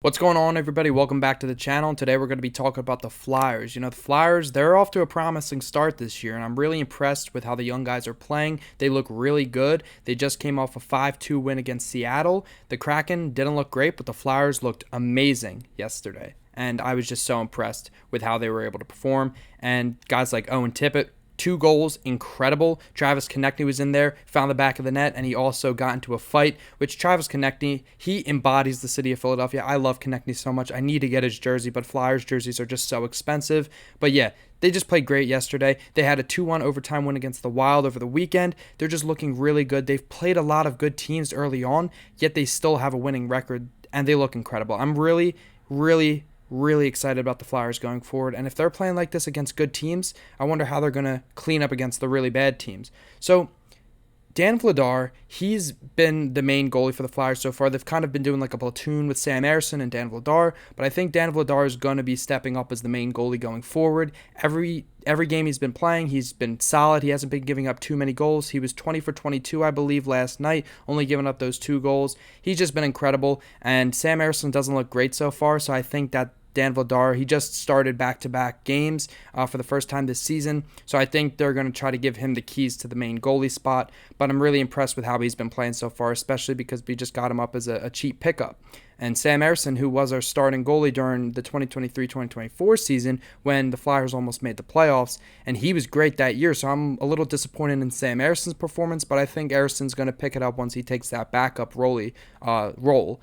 What's going on, everybody? Welcome back to the channel. Today we're going to be talking about the Flyers. The Flyers, they're off to a promising start this year, and I'm really impressed with how the young guys are playing. They look really good. They just came off a 5-2 win against Seattle. The Kraken didn't look great, but the Flyers looked amazing yesterday, and I was just so impressed with how they were able to perform. And guys like Owen Tippett, 2 goals, incredible. Travis Konechny was in there, found the back of the net, and he also got into a fight, which Travis Konechny, he embodies the city of Philadelphia. I love Konechny so much. I need to get his jersey, but Flyers jerseys are just so expensive. But yeah, they just played great yesterday. They had a 2-1 overtime win against the Wild over the weekend. They're just looking really good. They've played a lot of good teams early on, yet they still have a winning record, and they look incredible. I'm really excited about the Flyers going forward, and if they're playing like this against good teams, I wonder how they're going to clean up against the really bad teams. So Dan Vladar, he's been the main goalie for the Flyers so far. They've kind of been doing like a platoon with Sam Ersson and Dan Vladar, but I think Dan Vladar is going to be stepping up as the main goalie going forward. Every game he's been playing, he's been solid. He hasn't been giving up too many goals. He was 20 for 22, I believe, last night, only giving up those 2 goals. He's just been incredible, and Sam Ersson doesn't look great so far, so I think that Dan Vladar, he just started back-to-back games for the first time this season, so I think they're going to try to give him the keys to the main goalie spot, but I'm really impressed with how he's been playing so far, especially because we just got him up as a cheap pickup. And Sam Ersson, who was our starting goalie during the 2023-2024 season when the Flyers almost made the playoffs, and he was great that year, so I'm a little disappointed in Sam Ersson's performance, but I think Ersson's going to pick it up once he takes that backup role.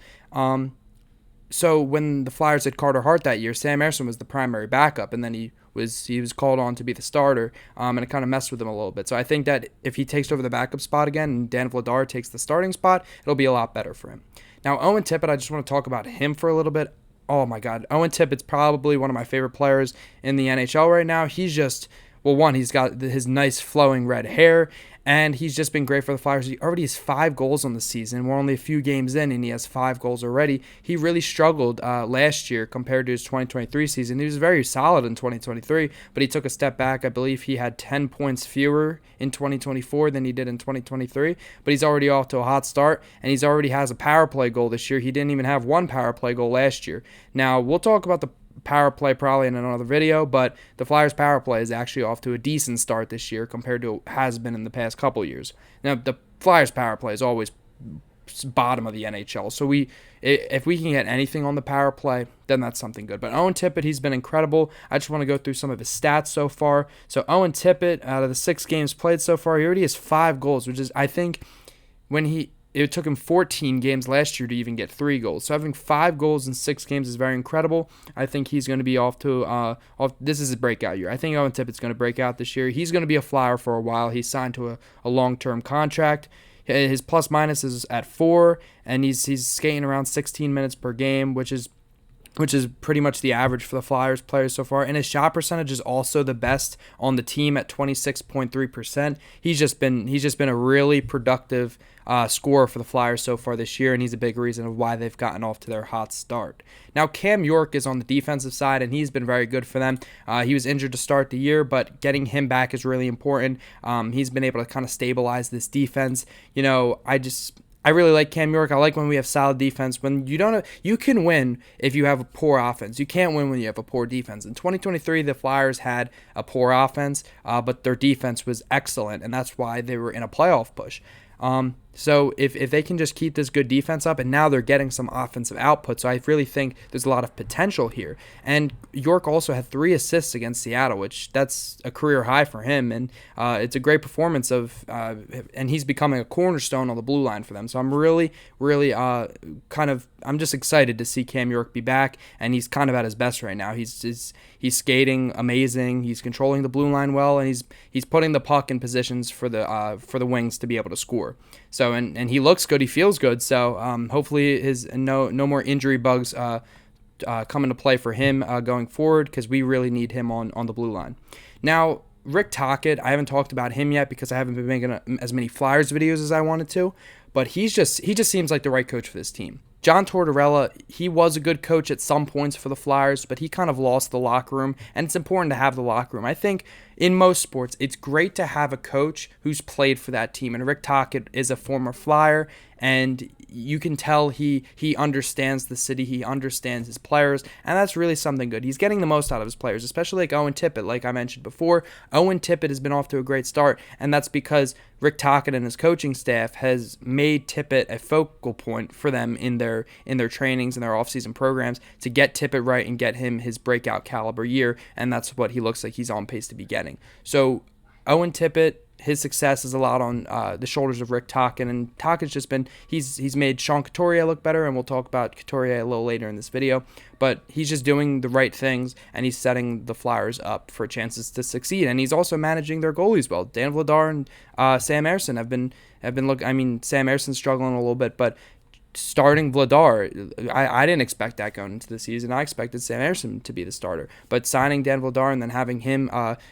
So when the Flyers had Carter Hart that year, Sam Ersson was the primary backup, and then he was called on to be the starter, and it kind of messed with him a little bit. So I think that if he takes over the backup spot again and Dan Vladar takes the starting spot, it'll be a lot better for him. Now, Owen Tippett, I just want to talk about him for a little bit. Oh my God, Owen Tippett's probably one of my favorite players in the NHL right now. He's just, well, one, he's got his nice flowing red hair, and he's just been great for the Flyers. He already has 5 goals on the season. We're only a few games in, and he has 5 goals already. He really struggled last year compared to his 2023 season. He was very solid in 2023, but he took a step back. I believe he had 10 points fewer in 2024 than he did in 2023, but he's already off to a hot start, and he's already has a power play goal this year. He didn't even have 1 power play goal last year. Now, we'll talk about the power play probably in another video, but the Flyers power play is actually off to a decent start this year compared to has been in the past couple years. Now, the Flyers power play is always bottom of the NHL, so if we can get anything on the power play, then that's something good. But Owen Tippett, he's been incredible. I just want to go through some of his stats so far. So Owen Tippett, out of the 6 games played so far, he already has 5 goals, which is, I think, it took him 14 games last year to even get 3 goals. So having 5 goals in 6 games is very incredible. I think he's going to be off to this is a breakout year. I think Owen Tippett's going to break out this year. He's going to be a Flyer for a while. He's signed to a long-term contract. His plus-minus is at 4, and he's skating around 16 minutes per game, which is pretty much the average for the Flyers players so far. And his shot percentage is also the best on the team at 26.3%. He's just been a really productive scorer for the Flyers so far this year, and he's a big reason of why they've gotten off to their hot start. Now, Cam York is on the defensive side, and he's been very good for them. He was injured to start the year, but getting him back is really important. He's been able to kind of stabilize this defense. I really like Cam York. I like when we have solid defense. When you can win if you have a poor offense. You can't win when you have a poor defense. In 2023, the Flyers had a poor offense, but their defense was excellent, and that's why they were in a playoff push. So if they can just keep this good defense up, and now they're getting some offensive output, so I really think there's a lot of potential here. And York also had 3 assists against Seattle, which that's a career high for him, and it's a great performance and he's becoming a cornerstone on the blue line for them. So I'm really I'm just excited to see Cam York be back, and he's kind of at his best right now. He's skating amazing. He's controlling the blue line well, and he's putting the puck in positions for the wings to be able to score. So and he looks good. He feels good. So hopefully his no more injury bugs come into play for him going forward, because we really need him on the blue line. Now, Rick Tocchet, I haven't talked about him yet because I haven't been making as many Flyers videos as I wanted to, but he just seems like the right coach for this team. John Tortorella, he was a good coach at some points for the Flyers, but he kind of lost the locker room, and it's important to have the locker room. I think in most sports, it's great to have a coach who's played for that team. And Rick Tocchet is a former Flyer, and you can tell he understands the city, he understands his players, and that's really something good. He's getting the most out of his players, especially like Owen Tippett, like I mentioned before. Owen Tippett has been off to a great start, and that's because Rick Tocchet and his coaching staff has made Tippett a focal point for them in their trainings and their offseason programs to get Tippett right and get him his breakout caliber year, and that's what he looks like he's on pace to be getting. So Owen Tippett, his success is a lot on the shoulders of Rick Tocchet, and Tocchet's just been he's made Sean Couturier look better, and we'll talk about Couturier a little later in this video. But he's just doing the right things, and he's setting the Flyers up for chances to succeed. And he's also managing their goalies well. Dan Vladar and Sam Ersson have been I mean, Sam Ersson's struggling a little bit, but starting Vladar, I didn't expect that going into the season. I expected Sam Ersson to be the starter, but signing Dan Vladar and then having him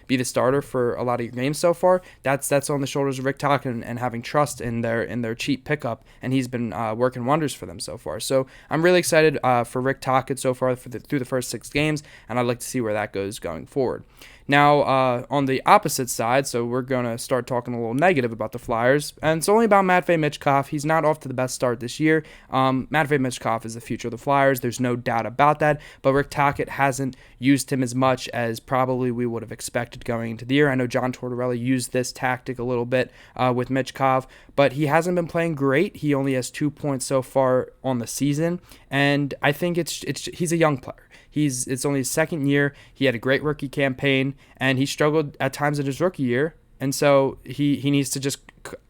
be the starter for a lot of your games so far, that's on the shoulders of Rick Tocchet and having trust in their cheap pickup, and he's been working wonders for them so far. So I'm really excited for Rick Tocchet so far through the first 6 games, and I'd like to see where that goes going forward. Now, on the opposite side, so we're going to start talking a little negative about the Flyers, and it's only about Matvei Michkov. He's not off to the best start this year. Matvei Michkov is the future of the Flyers. There's no doubt about that, but Rick Tocchet hasn't used him as much as probably we would have expected going into the year. I know John Tortorella used this tactic a little bit with Michkov, but he hasn't been playing great. He only has 2 points so far on the season, and I think he's a young player. It's only his second year. He had a great rookie campaign, and he struggled at times in his rookie year, and so he needs to just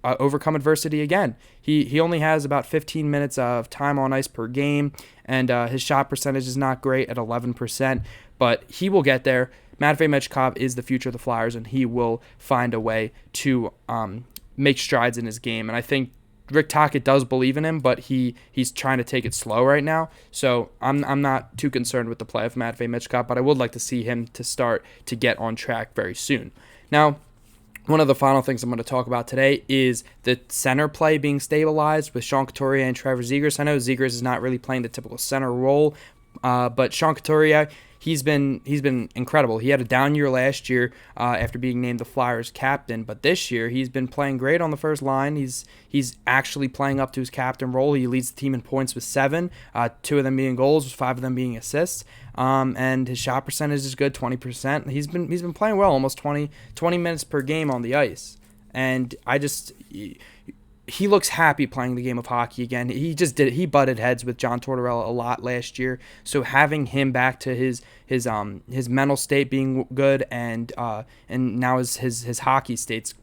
overcome adversity again. He only has about 15 minutes of time on ice per game, and his shot percentage is not great at 11%, but he will get there. Matvei Michkov is the future of the Flyers, and he will find a way to make strides in his game, and I think Rick Tocchet does believe in him, but he's trying to take it slow right now. So I'm not too concerned with the play of Matvei Michkov, but I would like to see him to start to get on track very soon. Now, one of the final things I'm going to talk about today is the center play being stabilized with Sean Couturier and Trevor Zegras. I know Zegras is not really playing the typical center role, but Sean Couturier, he's been incredible. He had a down year last year after being named the Flyers captain, but this year he's been playing great on the first line. He's actually playing up to his captain role. He leads the team in points with 7, 2 of them being goals, 5 of them being assists. And his shot percentage is good, 20%. He's been playing well, almost 20 minutes per game on the ice. And he looks happy playing the game of hockey again. He butted heads with John Tortorella a lot last year. So having him back to his mental state being good and now his hockey state's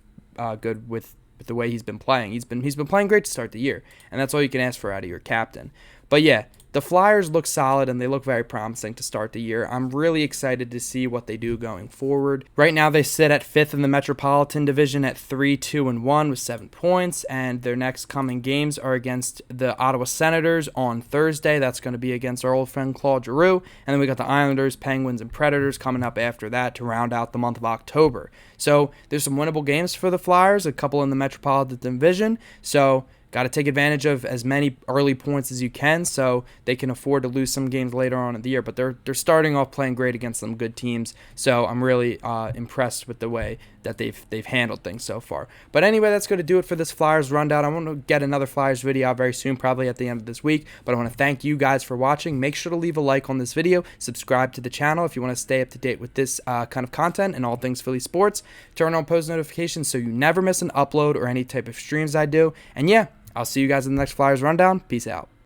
good with the way he's been playing. He's been playing great to start the year, and that's all you can ask for out of your captain. But yeah, the Flyers look solid, and they look very promising to start the year. I'm really excited to see what they do going forward. Right now, they sit at 5th in the Metropolitan Division at 3-2-1 with 7 points, and their next coming games are against the Ottawa Senators on Thursday. That's going to be against our old friend Claude Giroux, and then we got the Islanders, Penguins, and Predators coming up after that to round out the month of October. So there's some winnable games for the Flyers, a couple in the Metropolitan Division, so got to take advantage of as many early points as you can so they can afford to lose some games later on in the year. But they're starting off playing great against some good teams, so I'm really impressed with the way that they've handled things so far. But anyway, that's going to do it for this Flyers rundown. I want to get another Flyers video out very soon, probably at the end of this week. But I want to thank you guys for watching. Make sure to leave a like on this video. Subscribe to the channel if you want to stay up to date with this kind of content and all things Philly sports. Turn on post notifications so you never miss an upload or any type of streams I do. And yeah, I'll see you guys in the next Flyers rundown. Peace out.